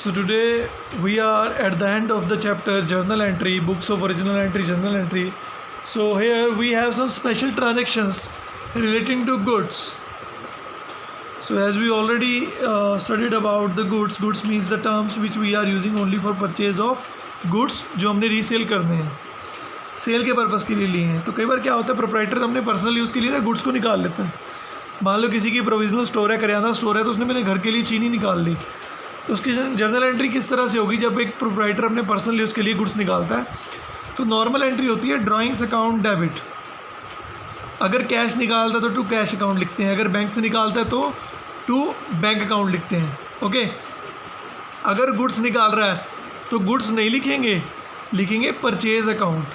So today we are at the end of the chapter journal entry, books of original entry, journal entry. So here we have some special transactions relating to goods. So as we already studied about the goods, goods means the terms which we are using only for purchase of goods जो हमने resale करने हैं, cell के purpose के लिए लिए हैं. तो कई बार क्या होता है, प्रोप्राइटर हमने पर्सनल यूज़ के लिए ना गुड्स को निकाल लेते हैं. मान लो किसी की प्रोविजनल स्टोर है, करियाना स्टोर है, तो उसने मेरे घर के लिए चीनी निकाल ली. तो उसकी जर्नल एंट्री किस तरह से होगी जब एक प्रोप्राइटर अपने पर्सनल यूज़ के लिए गुड्स निकालता है? तो नॉर्मल एंट्री होती है ड्राइंग्स अकाउंट डेबिट. अगर कैश निकालता है तो टू कैश अकाउंट लिखते हैं, अगर बैंक से निकालता है तो टू बैंक अकाउंट लिखते हैं. ओके. अगर गुड्स निकाल रहा है तो गुड्स नहीं लिखेंगे, लिखेंगे परचेज अकाउंट.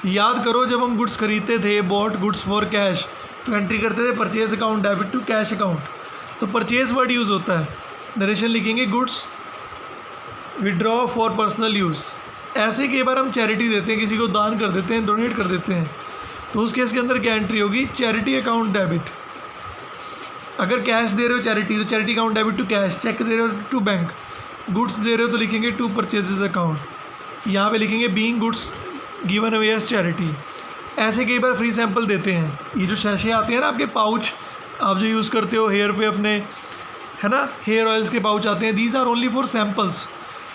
याद करो जब हम गुड्स खरीदते थे, बॉट गुड्स फॉर कैश, तो एंट्री करते थे purchase account debit to cash account. तो परचेज वर्ड यूज़ होता है. नरेशन लिखेंगे goods withdraw for personal use. ऐसे कई बार हम चैरिटी देते हैं, किसी को दान कर देते हैं, डोनेट कर देते हैं, तो उस केस के अंदर क्या एंट्री होगी? Charity account debit. अगर कैश दे रहे हो चैरिटी तो charity account debit to cash. Cheque दे रहे हो टू बैंक. गुड्स दे रहे हो तो लिखेंगे टू परचेजेज अकाउंट. यहाँ पे लिखेंगे being goods given away as charity. ऐसे कई बार फ्री सैंपल देते हैं. ये जो शैशे आते हैं ना आपके पाउच, आप जो यूज़ करते हो हेयर पे अपने, है ना, हेयर ऑयल्स के पाउच आते हैं, these are only for samples.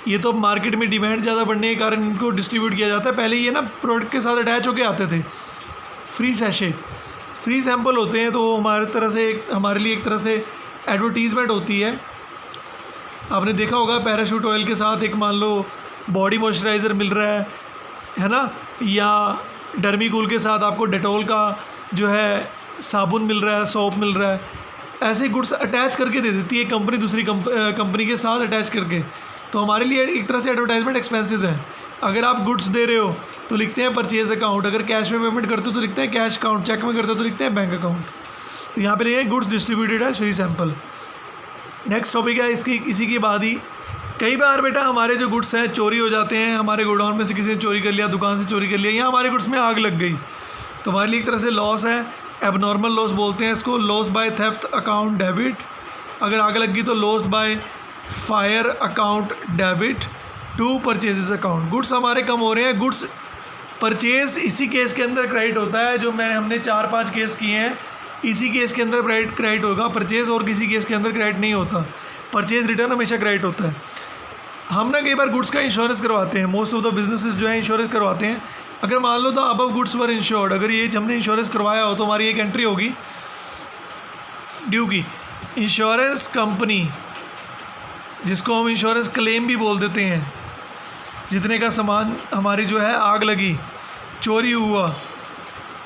ये तो मार्केट में डिमांड ज़्यादा बढ़ने के कारण इनको डिस्ट्रीब्यूट किया जाता है. पहले ये ना प्रोडक्ट के साथ अटैच होके आते थे. फ्री सैशे, फ्री सैंपल होते हैं, तो वो हमारे लिए एक तरह से एडवर्टीज़मेंट होती है. आपने देखा होगा पैराशूट ऑयल के साथ एक मान लो बॉडी मॉइस्चराइज़र मिल रहा है ना, या डर्मीकूल के साथ आपको डेटॉल का जो है साबुन मिल रहा है, सोप मिल रहा है. ऐसे गुड्स अटैच करके दे देती है कंपनी दूसरी कंपनी के साथ अटैच करके. तो हमारे लिए एक तरह से एडवर्टाइजमेंट एक्सपेंसेस हैं. अगर आप गुड्स दे रहे हो तो लिखते हैं परचेज अकाउंट, अगर कैश में पेमेंट करते हो तो लिखते हैं कैश अकाउंट, चेक में करते हो तो लिखते हैं बैंक अकाउंट. तो यहाँ पे लिखे goods distributed as free sample. Next topic है इसी के बाद ही, कई बार बेटा हमारे जो गुड्स हैं चोरी हो जाते हैं. हमारे गोडाउन में से किसी ने चोरी कर लिया, दुकान से चोरी कर लिया, या हमारे गुड्स में आग लग गई, तो हमारे लिए एक तरह से लॉस है. एबनॉर्मल लॉस बोलते हैं इसको. Loss by theft account debit. अगर आग लग गई तो loss by fire account debit to purchases account. Goods हमारे कम हो रहे हैं. गुड्स परचेज इसी केस के अंदर क्रेडिट होता है जो हमने 4-5 केस किए हैं. इसी केस के अंदर क्रेडिट होगा परचेज, और किसी केस के अंदर क्रेडिट नहीं होता. परचेज रिटर्न हमेशा क्रेडिट होता है. हम ना कई बार गुड्स का इंश्योरेंस करवाते हैं. मोस्ट ऑफ द बिजनेसेस जो है इंश्योरेंस करवाते हैं. अगर मान लो तो अबव गुड्स वर इंश्योर्ड, अगर ये हमने इंश्योरेंस करवाया हो तो हमारी एक एंट्री होगी ड्यू की. इंश्योरेंस कंपनी, जिसको हम इंश्योरेंस क्लेम भी बोल देते हैं, जितने का सामान हमारी जो है आग लगी, चोरी हुआ,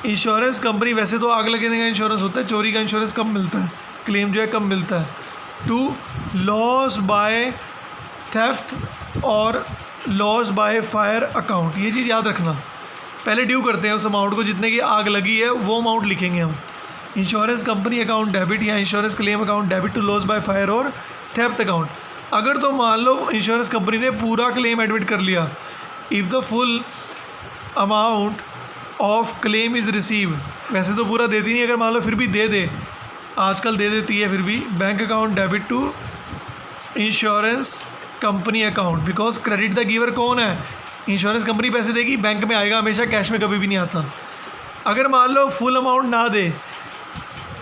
इंश्योरेंस कंपनी, वैसे तो आग लगने का इंश्योरेंस होता है, चोरी का इंश्योरेंस कम मिलता है, क्लेम जो है कम मिलता है. टू लॉस बाय थेफ्ट और लॉस बाय फायर अकाउंट. ये चीज़ याद रखना. पहले ड्यू करते हैं उस अमाउंट को, जितने की आग लगी है वो अमाउंट लिखेंगे हम. इंश्योरेंस कंपनी अकाउंट डेबिट या insurance claim account debit to loss by fire और थेफ्ट अकाउंट. अगर तो मान लो इंश्योरेंस कंपनी ने पूरा क्लेम एडमिट कर लिया, if the full amount of claim is receive, वैसे तो पूरा देती नहीं, अगर मान लो फिर भी दे दे, आजकल दे देती है फिर भी, bank account debit to insurance company account. Because credit the giver कौन है? इंश्योरेंस कंपनी पैसे देगी, बैंक में आएगा हमेशा, कैश में कभी भी नहीं आता. अगर मान लो फुल अमाउंट ना दे,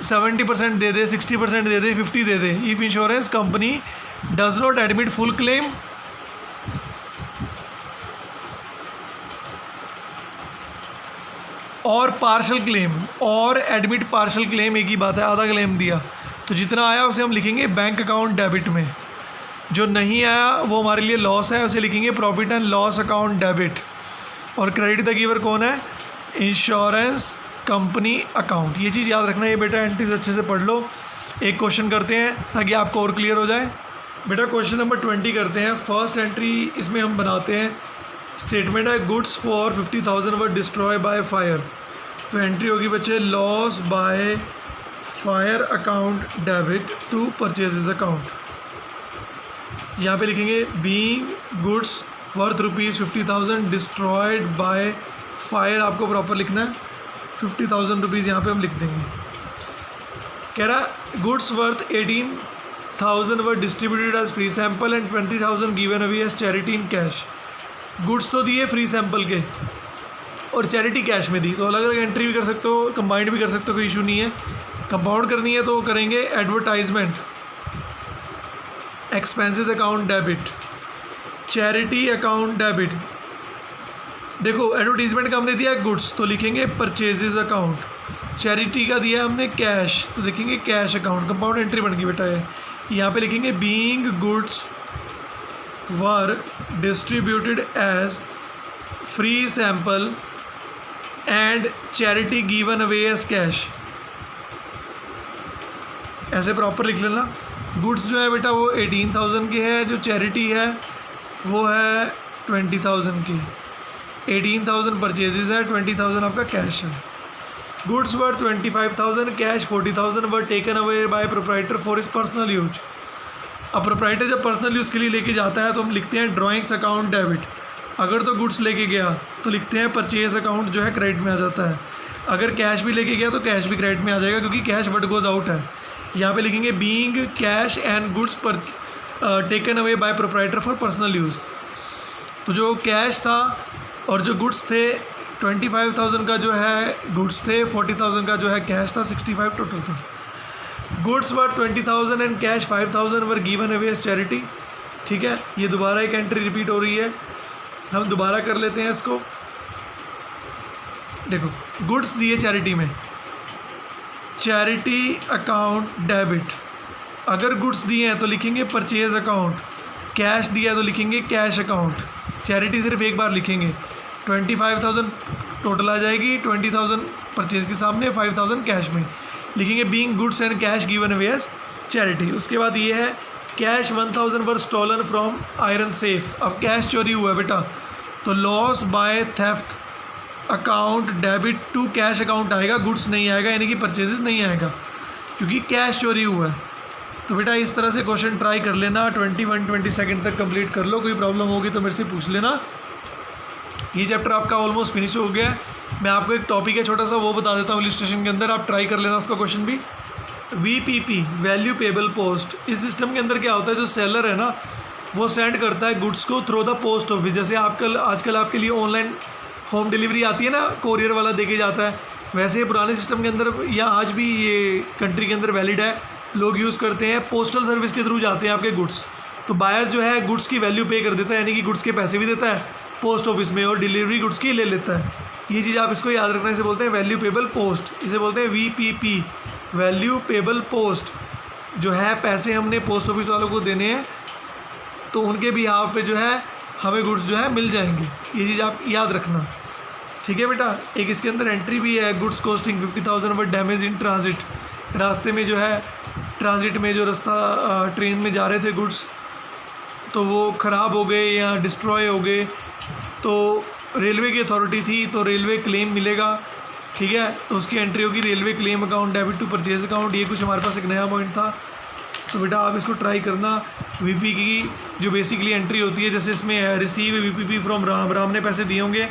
70% दे दे, 60% दे दे, 50 दे दे, if insurance company does not admit full claim और पार्शल क्लेम, और एडमिट पार्शल क्लेम एक ही बात है, आधा क्लेम दिया, तो जितना आया उसे हम लिखेंगे बैंक अकाउंट डेबिट में. जो नहीं आया वो हमारे लिए लॉस है, उसे लिखेंगे profit and loss account debit. और क्रेडिट द गिवर कौन है? Insurance company account. ये चीज़ याद रखना. ये बेटा एंट्रीज अच्छे से पढ़ लो. एक क्वेश्चन करते हैं ताकि आपको और क्लियर हो जाए. बेटा क्वेश्चन नंबर 20 करते हैं. फर्स्ट एंट्री इसमें हम बनाते हैं, स्टेटमेंट है goods for 50,000 were destroy by fire. तो एंट्री होगी बच्चे loss by fire account debit to purchases account. यहाँ पे लिखेंगे being goods worth ₹50,000 destroyed by fire. आपको प्रॉपर लिखना है. 50,000 रुपीज़ यहाँ पे हम लिख देंगे. कह रहा goods worth 1000 were distributed as free sample and 20,000 given away as charity in cash. Goods तो दिए फ्री सैम्पल के और चैरिटी कैश में दी, तो अलग अलग एंट्री भी कर सकते हो, कंबाइंड भी कर सकते हो, कोई इशू नहीं है। कंपाउंड करनी है तो करेंगे advertisement expenses account debit, charity account debit. देखो एडवर्टीजमेंट का हमने दिया गुड्स तो लिखेंगे परचेजेज अकाउंट, चैरिटी का दिया हमने कैश तो लिखेंगे कैश अकाउंट। कंपाउंड एंट्री बन गई बेटा है, यहाँ पे लिखेंगे being goods were distributed as free sample and charity given away as cash, ऐसे प्रॉपर लिख लेना। गुड्स जो है बेटा वो 18,000 की है, जो चैरिटी है वो है 20,000 की। 18,000 परचेजेज है, 20,000 आपका कैश है। Goods were 25,000, cash 40,000 were taken away by proprietor for is personal use. अब प्रोप्राइटर जब पर्सनल यूज़ के लिए लेके जाता है तो हम लिखते हैं ड्राइंग्स अकाउंट डेबिट। अगर तो गुड्स लेके गया तो लिखते हैं परचेज अकाउंट जो है क्रेडिट में आ जाता है। अगर कैश भी लेके गया तो कैश भी क्रेडिट में आ जाएगा क्योंकि कैश व्हाट गोज आउट है। यहाँ पे लिखेंगे बीइंग कैश एंड गुड्स पर taken away by proprietor for personal use. तो जो कैश था और जो गुड्स थे 25,000 का जो है गुड्स थे, 40,000 का जो है कैश था, 65 टोटल था। Goods were 20,000 and cash 5,000 were given away as charity. ठीक है, ये दोबारा एक एंट्री रिपीट हो रही है, हम दोबारा कर लेते हैं इसको। देखो गुड्स दिए चैरिटी में, चैरिटी अकाउंट डेबिट। अगर गुड्स दिए हैं तो लिखेंगे परचेज अकाउंट, कैश दिया तो लिखेंगे कैश अकाउंट। चैरिटी सिर्फ एक बार लिखेंगे, 25,000 टोटल आ जाएगी, 20,000 परचेज के सामने, 5,000 कैश में लिखेंगे being goods and cash given away as charity. उसके बाद ये है cash 1,000 were stolen from iron safe. अब कैश चोरी हुआ है बेटा तो loss by theft account debit to cash account आएगा, गुड्स नहीं आएगा, यानी कि परचेजेस नहीं आएगा क्योंकि कैश चोरी हुआ है। तो बेटा इस तरह से क्वेश्चन ट्राई कर लेना, 21-20 सेकंड तक कंप्लीट कर लो। कोई प्रॉब्लम होगी तो मेरे से पूछ लेना। ये चैप्टर आपका ऑलमोस्ट फिनिश हो गया है। मैं आपको एक टॉपिक है छोटा सा वो बता देता हूँ इलस्ट्रेशन के अंदर, आप ट्राई कर लेना उसका क्वेश्चन भी। VPP वैल्यू पेबल पोस्ट, इस सिस्टम के अंदर क्या होता है, जो सेलर है ना वो सेंड करता है गुड्स को थ्रू द पोस्ट ऑफिस। जैसे आजकल आपके लिए ऑनलाइन होम डिलीवरी आती है ना, कोरियर वाला देके जाता है, वैसे पुराने सिस्टम के अंदर या आज भी ये कंट्री के अंदर वैलिड है, लोग यूज़ करते हैं। पोस्टल सर्विस के थ्रू जाते हैं आपके गुड्स, तो बायर जो है गुड्स की वैल्यू पे कर देता है, यानी कि गुड्स के पैसे भी देता है पोस्ट ऑफिस में और डिलीवरी गुड्स की ले लेता है। ये चीज़ आप इसको याद रखना, इसे बोलते हैं वैल्यू पेबल पोस्ट, इसे बोलते हैं VPP वैल्यू पेबल पोस्ट। जो है पैसे हमने पोस्ट ऑफिस वालों को देने हैं तो उनके भी यहाँ पे जो है हमें गुड्स जो है मिल जाएंगे, ये चीज़ आप याद रखना। ठीक है बेटा, एक इसके अंदर एंट्री भी है goods costing 50,000 but damage in transit. रास्ते में जो है ट्रांजिट में जो रास्ता ट्रेन में जा रहे थे गुड्स तो वो ख़राब हो गए या डिस्ट्रॉय हो गए, तो रेलवे की अथॉरिटी थी तो रेलवे क्लेम मिलेगा। ठीक है, तो उसकी एंट्री होगी railway claim account debit to purchase account. ये कुछ हमारे पास एक नया पॉइंट था, तो बेटा आप इसको ट्राई करना। VP की जो बेसिकली एंट्री होती है, जैसे इसमें है receive VPP from Ram, Ram ने पैसे दिए होंगे।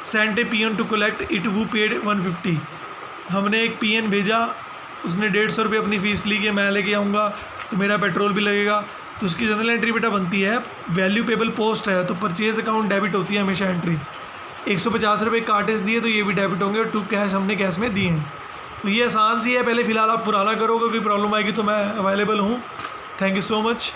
Send a PN to collect it, वो पेड 150, हमने एक PN भेजा, उसने 150 रुपये अपनी फ़ीस ली कि मैं लेके आऊँगा तो मेरा पेट्रोल भी लगेगा, तो उसकी जनरल एंट्री बेटा बनती है वैल्यू पेबल पोस्ट है तो परचेज अकाउंट डेबिट होती है हमेशा एंट्री। 150 रुपये कार्टेज दिए तो ये भी डेबिट होंगे और 2 कैश हमने कैश में दिए हैं। तो ये आसान सी है, पहले फ़िलहाल आप पुराना करोगे, कोई प्रॉब्लम आएगी तो मैं अवेलेबल हूँ। Thank you so much.